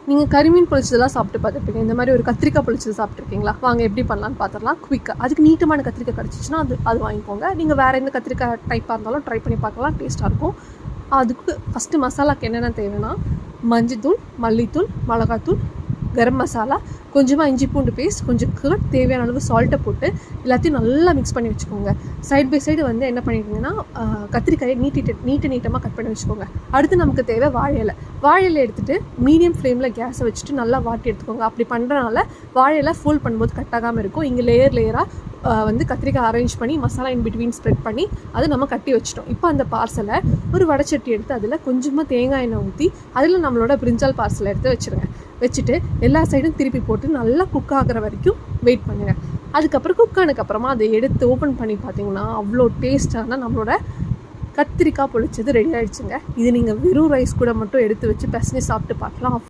நீங்கள் கறிமீன் பொரிச்சதெல்லாம் சாப்பிட்டு பார்த்துருப்பீங்க. இந்த மாதிரி ஒரு கத்திரிக்காய் பொரிச்சது சாப்பிட்ருக்கீங்களா? வாங்க எப்படி பண்ணலான்னு பார்த்துடலாம் குயிக்காக. அதுக்கு நீட்டமான கத்திரிக்காய் கிடச்சிச்சின்னா அது வாங்கிக்கோங்க. நீங்கள் வேறு எந்த கத்திரிக்காய் டைப்பாக இருந்தாலும் ட்ரை பண்ணி பார்க்கலாம், டேஸ்ட்டாக இருக்கும். அதுக்கு ஃபஸ்ட்டு மசாலாவுக்கு என்னென்ன தேவைன்னா மஞ்சத்தூள், மல்லித்தூள், மிளகாத்தூள், கரம் மசாலா, கொஞ்சமாக இஞ்சி பூண்டு பேஸ்ட், கொஞ்சம் கர்ட், தேவையான அளவு சால்ட்டை போட்டு எல்லாத்தையும் நல்லா மிக்ஸ் பண்ணி வச்சுக்கோங்க. சைட் பை சைடு வந்து என்ன பண்ணிட்டீங்கன்னா கத்திரிக்காயை நீட்டமாக கட் பண்ணி வச்சுக்கோங்க. அடுத்து நமக்கு தேவை வாழை இலை எடுத்துகிட்டு மீடியம் ஃப்ளேமில் கேஸை வச்சுட்டு நல்லா வாட்டி எடுத்துக்கோங்க. அப்படி பண்ணுறனால வாழை இலை ஃபோல்ட் பண்ணும்போது கட் ஆகாமல் இருக்கும். இங்கே லேயராக வந்து கத்திரிக்காய் அரேஞ்ச் பண்ணி மசாலா இன் பிட்வீன் ஸ்ப்ரெட் பண்ணி அதை நம்ம கட்டி வச்சிட்டோம். இப்போ அந்த பார்சலை ஒரு வடைச்சட்டி எடுத்து அதில் கொஞ்சமாக தேங்காய் எண்ணெய் ஊற்றி அதில் நம்மளோட பிரிஞ்சால் பார்சலை எடுத்து வச்சுட்டு எல்லா சைடும் திருப்பி போட்டு நல்லா குக் ஆகிற வரைக்கும் வெயிட் பண்ணுங்கள். அதுக்கப்புறம் குக் ஆனதுக்கப்புறமா அதை எடுத்து ஓப்பன் பண்ணி பார்த்தீங்கன்னா அவ்வளோ டேஸ்டான நம்மளோட கத்திரிக்காய் பொரிச்சது ரெடி ஆகிடுச்சுங்க. இது நீங்கள் வெறும் ரைஸ் கூட மட்டும் எடுத்து வச்சு பிசைஞ்சு சாப்பிட்டு பார்க்கலாம்.